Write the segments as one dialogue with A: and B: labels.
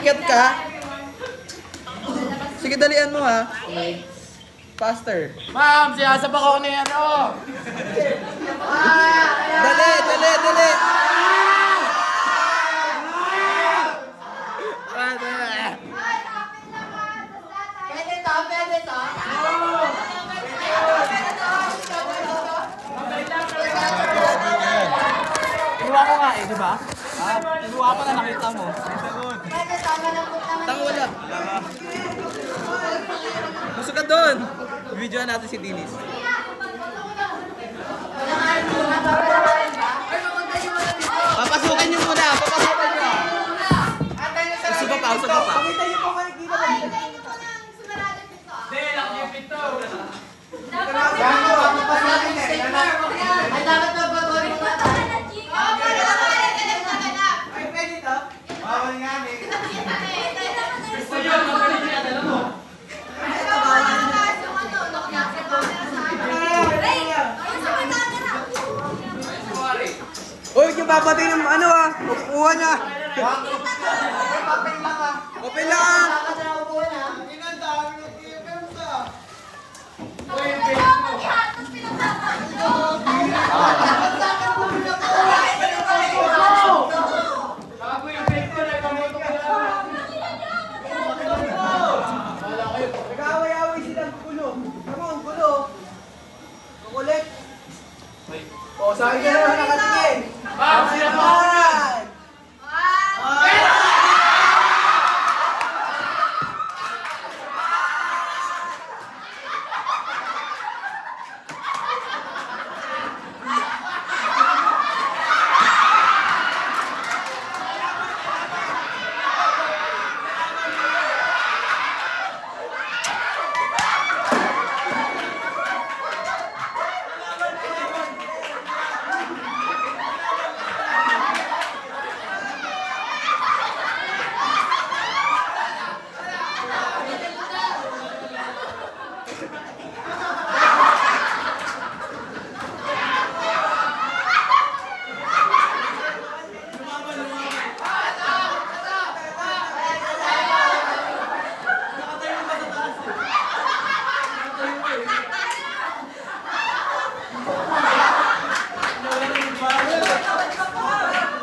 A: Aakyat ka. Sige, dalian mo ha. Faster.
B: Ma'am, sinasabak ako na yan, oh!
A: Dali, dali, dali.
C: Pwede to, pwede to.
B: Kinuha ko nga eh, di ba? Kinuha ko na nakita mo.
C: Pwede to, malambot naman.
A: Tang wala. Gusto ka doon. Videoan natin si Dinis. Papasukin niyo muna. Papasukin niyo. Usuga pa, usuga pa.
C: Ay, dapat magbagorin mo na.
A: Uy, yung babati ng ano ah. Upuan niya. Open lang. Nag-away-away silang gulo. Come on, gulo. Kukulit. O, sa akin na naman nakatingin.
B: Ma'am, sinasabak ako na!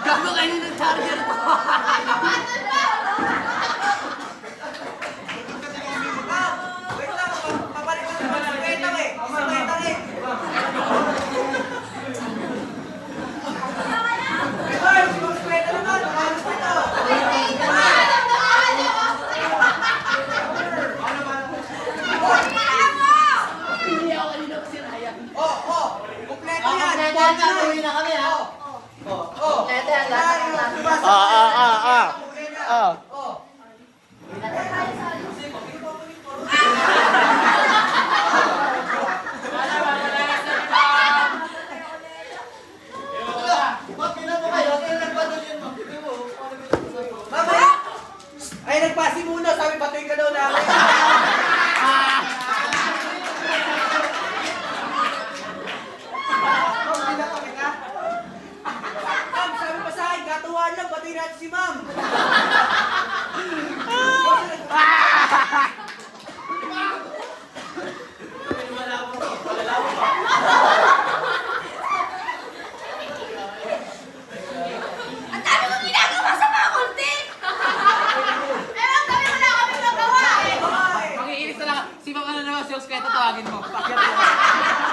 B: Gago kayo ng charger to!
A: Wait lang, papalik ko naman. Sabay-tang eh. Sabay-tang eh. Ay, sumasweta naman. Nakalos dito.
C: Hindi ako kanina si Ryan.
A: Oh. Kompleto yan.
C: Kompleto yan, gagawin na kami ha. Kompleto yan, lahat.
A: Mamaya! Ay, nagpasi muna. Sabi, batuin ka daw namin. Ma'am, sabi pa sa akin, katuwaan lang. Batuin natin si ma'am.
C: Ang dami kong ginagawa sa faculty! Ewan, dami mo na kami nagawa eh!
B: Mag-iinis na lang. Si Ma'am ano naman, si Osqueta tawagin mo. Pakyat mo.